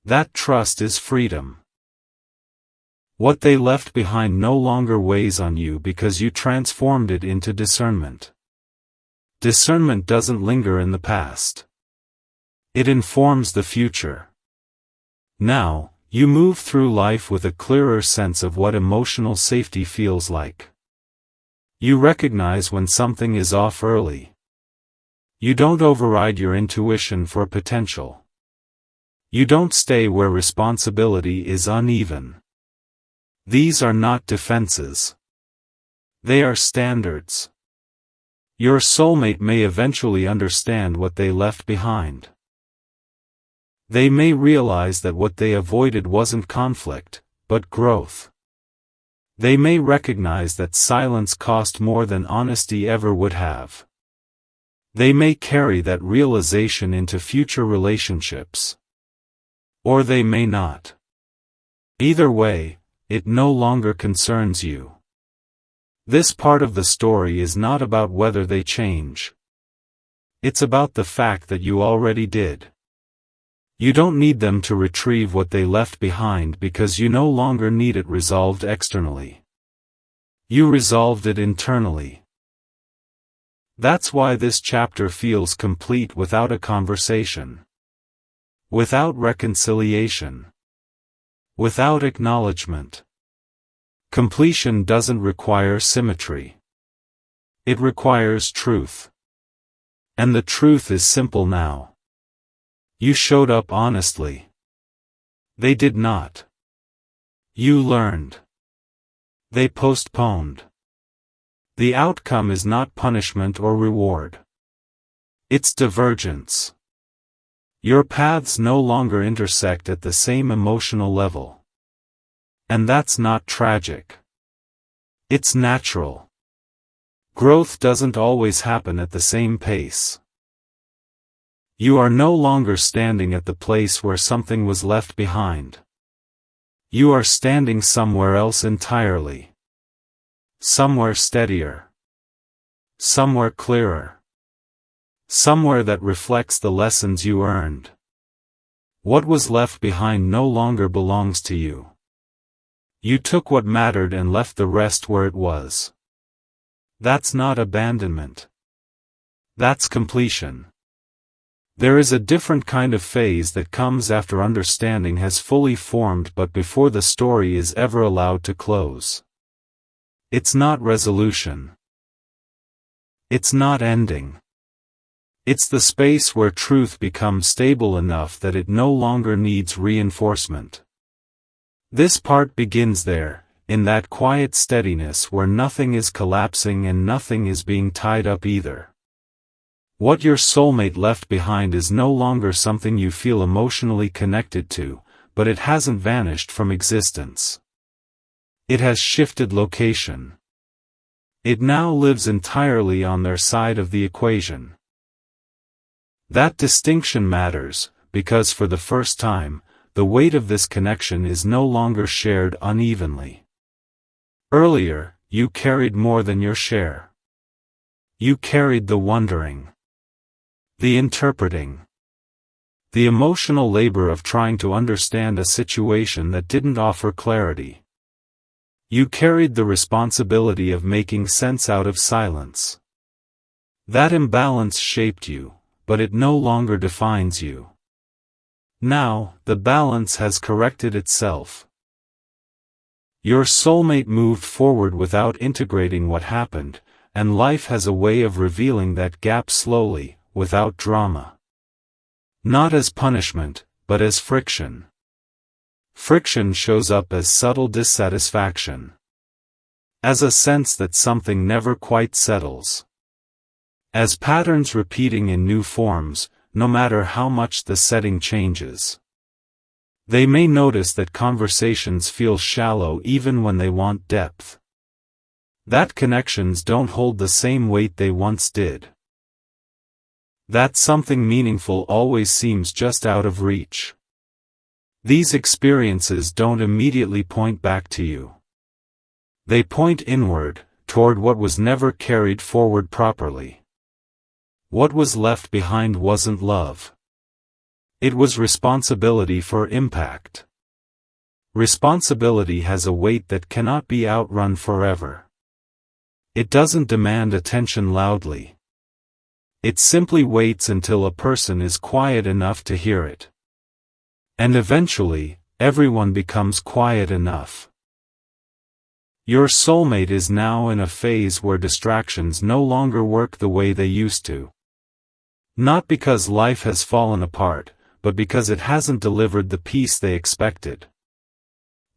That trust is freedom. What they left behind no longer weighs on you because you transformed it into discernment. Discernment doesn't linger in the past. It informs the future. Now, you move through life with a clearer sense of what emotional safety feels like. You recognize when something is off early. You don't override your intuition for potential. You don't stay where responsibility is uneven. These are not defenses. They are standards. Your soulmate may eventually understand what they left behind. They may realize that what they avoided wasn't conflict, but growth. They may recognize that silence cost more than honesty ever would have. They may carry that realization into future relationships. Or they may not. Either way, it no longer concerns you. This part of the story is not about whether they change. It's about the fact that you already did. You don't need them to retrieve what they left behind because you no longer need it resolved externally. You resolved it internally. That's why this chapter feels complete without a conversation. Without reconciliation. Without acknowledgement. Completion doesn't require symmetry. It requires truth. And the truth is simple now. You showed up honestly. They did not. You learned. They postponed. The outcome is not punishment or reward. It's divergence. Your paths no longer intersect at the same emotional level. And that's not tragic. It's natural. Growth doesn't always happen at the same pace. You are no longer standing at the place where something was left behind. You are standing somewhere else entirely. Somewhere steadier. Somewhere clearer. Somewhere that reflects the lessons you earned. What was left behind no longer belongs to you. You took what mattered and left the rest where it was. That's not abandonment. That's completion. There is a different kind of phase that comes after understanding has fully formed but before the story is ever allowed to close. It's not resolution. It's not ending. It's the space where truth becomes stable enough that it no longer needs reinforcement. This part begins there, in that quiet steadiness where nothing is collapsing and nothing is being tied up either. What your soulmate left behind is no longer something you feel emotionally connected to, but it hasn't vanished from existence. It has shifted location. It now lives entirely on their side of the equation. That distinction matters, because for the first time, the weight of this connection is no longer shared unevenly. Earlier, you carried more than your share. You carried the wondering, the interpreting, the emotional labor of trying to understand a situation that didn't offer clarity. You carried the responsibility of making sense out of silence. That imbalance shaped you, but it no longer defines you. Now, the balance has corrected itself. Your soulmate moved forward without integrating what happened, and life has a way of revealing that gap slowly, without drama. Not as punishment, but as friction. Friction shows up as subtle dissatisfaction. As a sense that something never quite settles. As patterns repeating in new forms, no matter how much the setting changes. They may notice that conversations feel shallow even when they want depth. That connections don't hold the same weight they once did. That something meaningful always seems just out of reach. These experiences don't immediately point back to you. They point inward, toward what was never carried forward properly. What was left behind wasn't love. It was responsibility for impact. Responsibility has a weight that cannot be outrun forever. It doesn't demand attention loudly. It simply waits until a person is quiet enough to hear it. And eventually, everyone becomes quiet enough. Your soulmate is now in a phase where distractions no longer work the way they used to. Not because life has fallen apart, but because it hasn't delivered the peace they expected.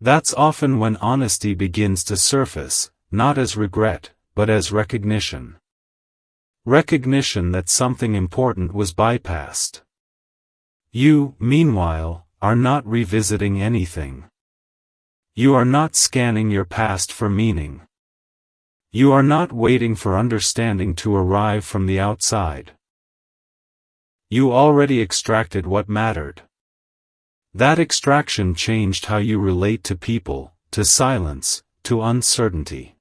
That's often when honesty begins to surface, not as regret, but as recognition. Recognition that something important was bypassed. You, meanwhile, are not revisiting anything. You are not scanning your past for meaning. You are not waiting for understanding to arrive from the outside. You already extracted what mattered. That extraction changed how you relate to people, to silence, to uncertainty.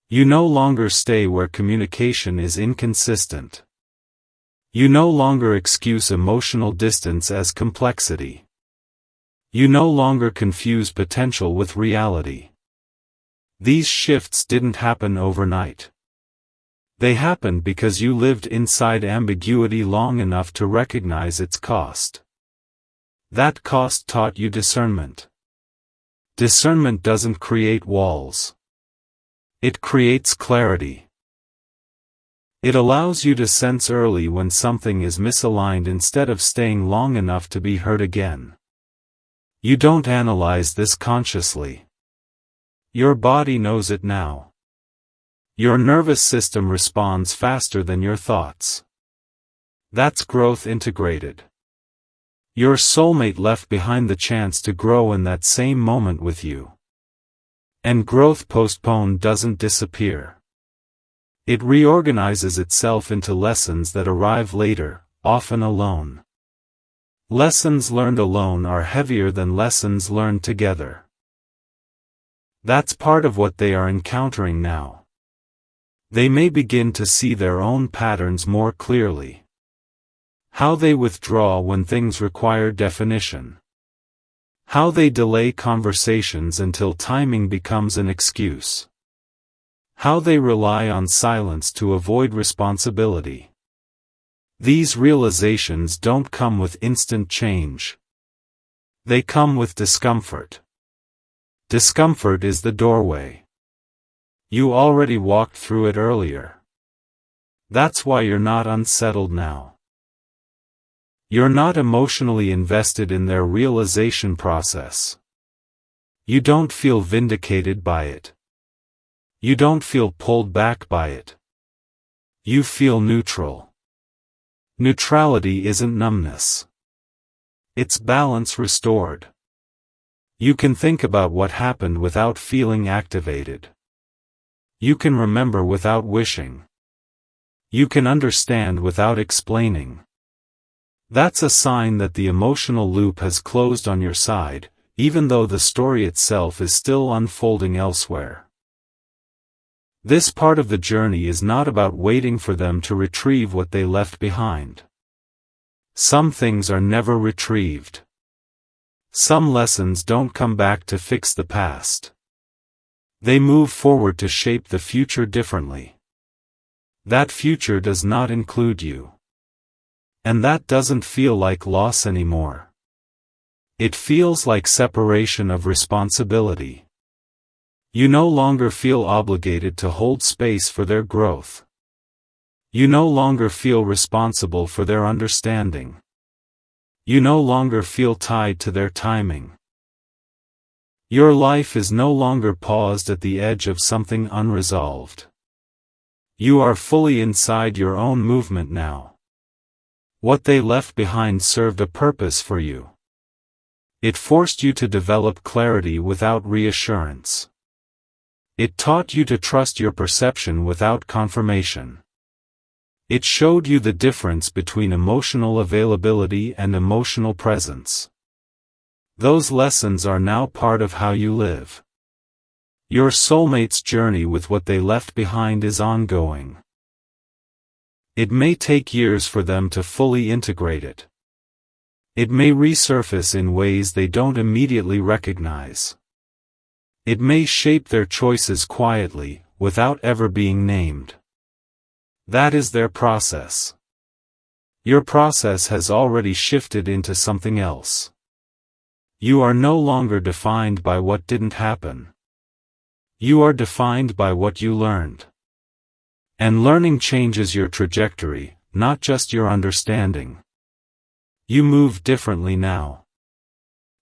You no longer stay where communication is inconsistent. You no longer excuse emotional distance as complexity. You no longer confuse potential with reality. These shifts didn't happen overnight. They happened because you lived inside ambiguity long enough to recognize its cost. That cost taught you discernment. Discernment doesn't create walls. It creates clarity. It allows you to sense early when something is misaligned instead of staying long enough to be heard again. You don't analyze this consciously. Your body knows it now. Your nervous system responds faster than your thoughts. That's growth integrated. Your soulmate left behind the chance to grow in that same moment with you. And growth postponed doesn't disappear. It reorganizes itself into lessons that arrive later, often alone. Lessons learned alone are heavier than lessons learned together. That's part of what they are encountering now. They may begin to see their own patterns more clearly. How they withdraw when things require definition. How they delay conversations until timing becomes an excuse. How they rely on silence to avoid responsibility. These realizations don't come with instant change. They come with discomfort. Discomfort is the doorway. You already walked through it earlier. That's why you're not unsettled now. You're not emotionally invested in their realization process. You don't feel vindicated by it. You don't feel pulled back by it. You feel neutral. Neutrality isn't numbness. It's balance restored. You can think about what happened without feeling activated. You can remember without wishing. You can understand without explaining. That's a sign that the emotional loop has closed on your side, even though the story itself is still unfolding elsewhere. This part of the journey is not about waiting for them to retrieve what they left behind. Some things are never retrieved. Some lessons don't come back to fix the past. They move forward to shape the future differently. That future does not include you. And that doesn't feel like loss anymore. It feels like separation of responsibility. You no longer feel obligated to hold space for their growth. You no longer feel responsible for their understanding. You no longer feel tied to their timing. Your life is no longer paused at the edge of something unresolved. You are fully inside your own movement now. What they left behind served a purpose for you. It forced you to develop clarity without reassurance. It taught you to trust your perception without confirmation. It showed you the difference between emotional availability and emotional presence. Those lessons are now part of how you live. Your soulmate's journey with what they left behind is ongoing. It may take years for them to fully integrate it. It may resurface in ways they don't immediately recognize. It may shape their choices quietly, without ever being named. That is their process. Your process has already shifted into something else. You are no longer defined by what didn't happen. You are defined by what you learned. And learning changes your trajectory, not just your understanding. You move differently now.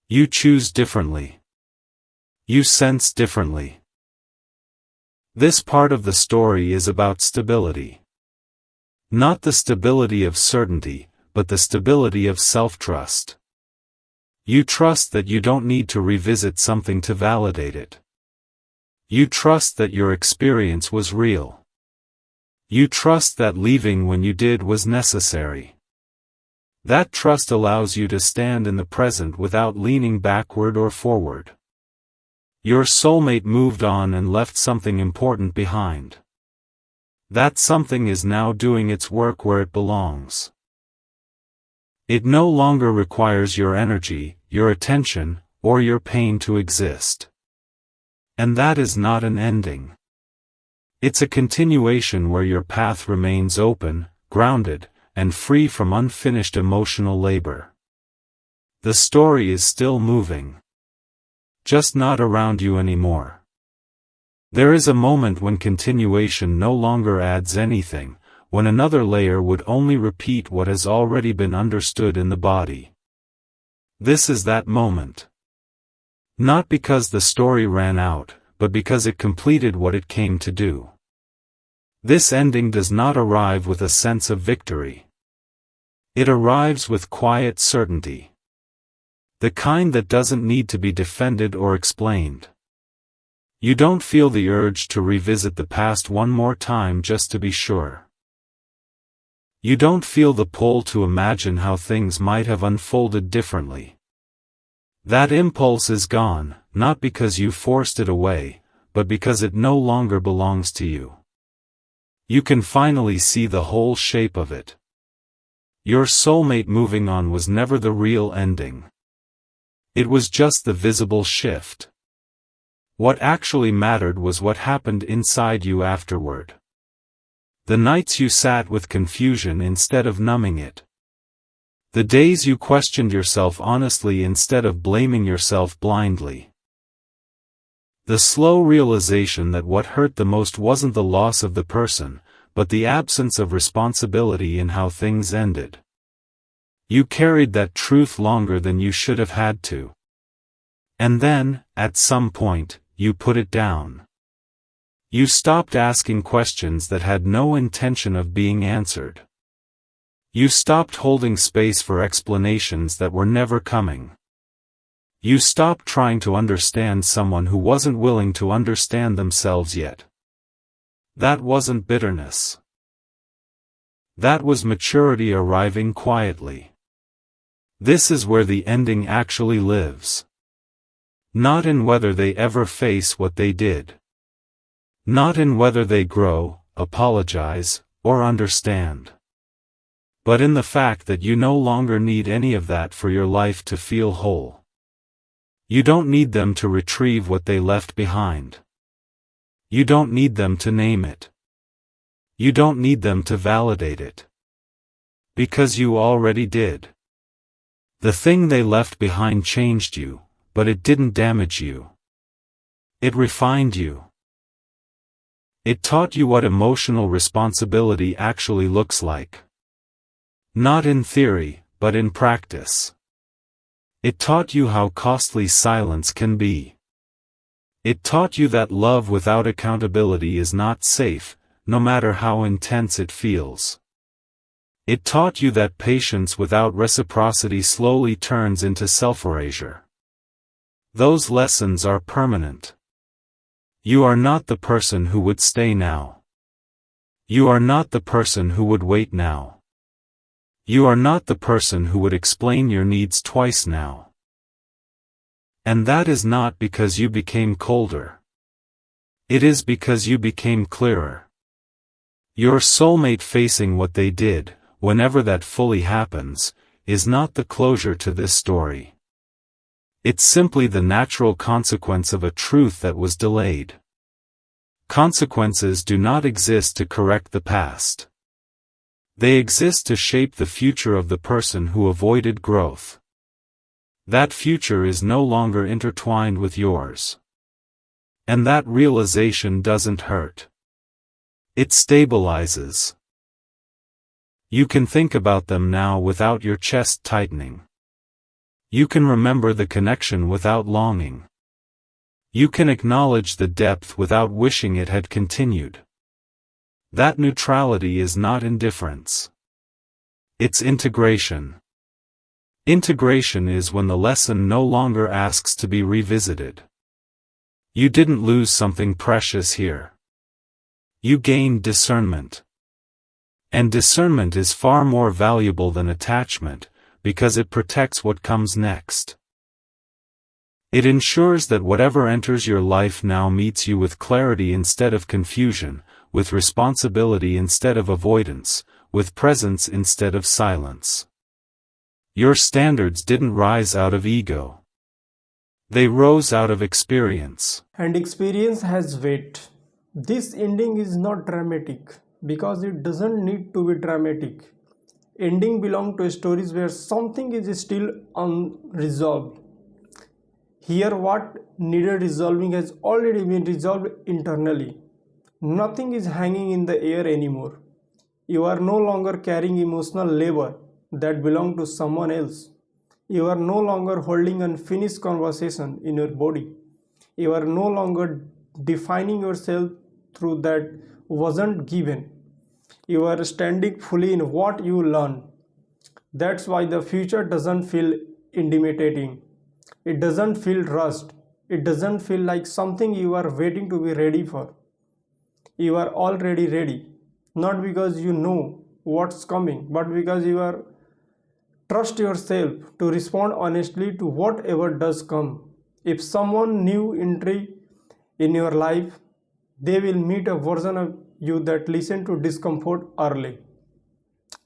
You choose differently. You sense differently. This part of the story is about stability. Not the stability of certainty, but the stability of self-trust. You trust that you don't need to revisit something to validate it. You trust that your experience was real. You trust that leaving when you did was necessary. That trust allows you to stand in the present without leaning backward or forward. Your soulmate moved on and left something important behind. That something is now doing its work where it belongs. It no longer requires your energy, your attention, or your pain to exist. And that is not an ending. It's a continuation where your path remains open, grounded, and free from unfinished emotional labor. The story is still moving. Just not around you anymore. There is a moment when continuation no longer adds anything, when another layer would only repeat what has already been understood in the body. This is that moment. Not because the story ran out, but because it completed what it came to do. This ending does not arrive with a sense of victory. It arrives with quiet certainty. The kind that doesn't need to be defended or explained. You don't feel the urge to revisit the past one more time just to be sure. You don't feel the pull to imagine how things might have unfolded differently. That impulse is gone, not because you forced it away, but because it no longer belongs to you. You can finally see the whole shape of it. Your soulmate moving on was never the real ending. It was just the visible shift. What actually mattered was what happened inside you afterward. The nights you sat with confusion instead of numbing it. The days you questioned yourself honestly instead of blaming yourself blindly. The slow realization that what hurt the most wasn't the loss of the person, but the absence of responsibility in how things ended. You carried that truth longer than you should have had to. And then, at some point, you put it down. You stopped asking questions that had no intention of being answered. You stopped holding space for explanations that were never coming. You stopped trying to understand someone who wasn't willing to understand themselves yet. That wasn't bitterness. That was maturity arriving quietly. This is where the ending actually lives. Not in whether they ever face what they did. Not in whether they grow, apologize, or understand. But in the fact that you no longer need any of that for your life to feel whole. You don't need them to retrieve what they left behind. You don't need them to name it. You don't need them to validate it. Because you already did. The thing they left behind changed you, but it didn't damage you. It refined you. It taught you what emotional responsibility actually looks like. Not in theory, but in practice. It taught you how costly silence can be. It taught you that love without accountability is not safe, no matter how intense it feels. It taught you that patience without reciprocity slowly turns into self-erasure. Those lessons are permanent. You are not the person who would stay now. You are not the person who would wait now. You are not the person who would explain your needs twice now. And that is not because you became colder. It is because you became clearer. Your soulmate facing what they did, whenever that fully happens, is not the closure to this story. It's simply the natural consequence of a truth that was delayed. Consequences do not exist to correct the past. They exist to shape the future of the person who avoided growth. That future is no longer intertwined with yours. And that realization doesn't hurt. It stabilizes. You can think about them now without your chest tightening. You can remember the connection without longing. You can acknowledge the depth without wishing it had continued. That neutrality is not indifference. It's integration. Integration is when the lesson no longer asks to be revisited. You didn't lose something precious here. You gained discernment. And discernment is far more valuable than attachment, because it protects what comes next. It ensures that whatever enters your life now meets you with clarity instead of confusion, with responsibility instead of avoidance, with presence instead of silence. Your standards didn't rise out of ego. They rose out of experience. And experience has weight. This ending is not dramatic because it doesn't need to be dramatic. Ending belong to stories where something is still unresolved. Here what needed resolving has already been resolved internally. Nothing is hanging in the air anymore. You are no longer carrying emotional labor that belonged to someone else. You are no longer holding unfinished conversation in your body. You are no longer defining yourself through that wasn't given. You are standing fully in what you learn. That's why the future doesn't feel intimidating. It doesn't feel rushed. It doesn't feel like something you are waiting to be ready for. You are already ready. Not because you know what's coming, but because you are trust yourself to respond honestly to whatever does come. If someone new entry in your life, they will meet a version of you that listen to discomfort early,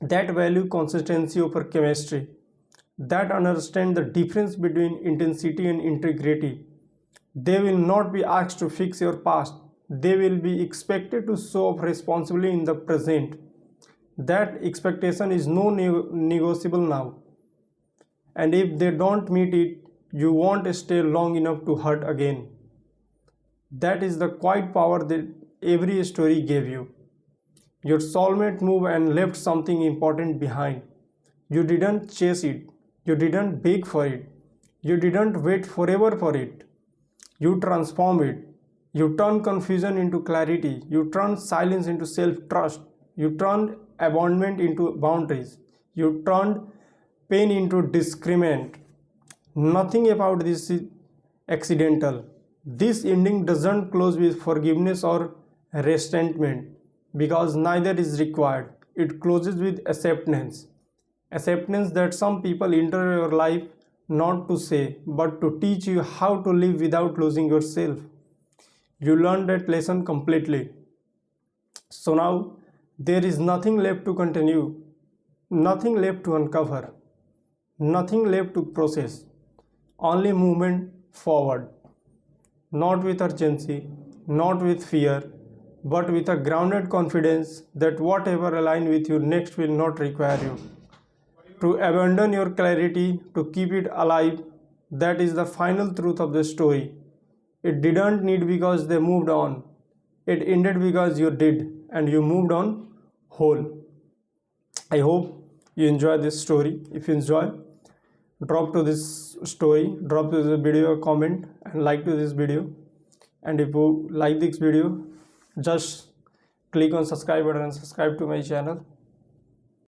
that value consistency over chemistry, that understand the difference between intensity and integrity. They will not be asked to fix your past. They will be expected to show up responsibly in the present. That expectation is no negotiable now. And if they don't meet it, you won't stay long enough to hurt again. That is the quiet power that every story gave you. Your soulmate moved and left something important behind. You didn't chase it. You didn't beg for it. You didn't wait forever for it. You transform it. You turn confusion into clarity. You turn silence into self-trust. You turned abandonment into boundaries. You turned pain into discriminant. Nothing about this is accidental. This ending doesn't close with forgiveness or resentment because neither is required. It closes with acceptance. Acceptance that some people enter your life not to say, but to teach you how to live without losing yourself. You learn that lesson completely. So now there is nothing left to continue, nothing left to uncover, nothing left to process, only movement forward. Not with urgency, not with fear, but with a grounded confidence that whatever aligns with you next will not require you to abandon your clarity to keep it alive. That is the final truth of the story. It didn't need because they moved on. It ended because you did and you moved on whole. I hope you enjoy this story. If you enjoy, drop to this story, drop to this video a comment and like to this video. And if you like this video, just click on subscribe button and subscribe to my channel.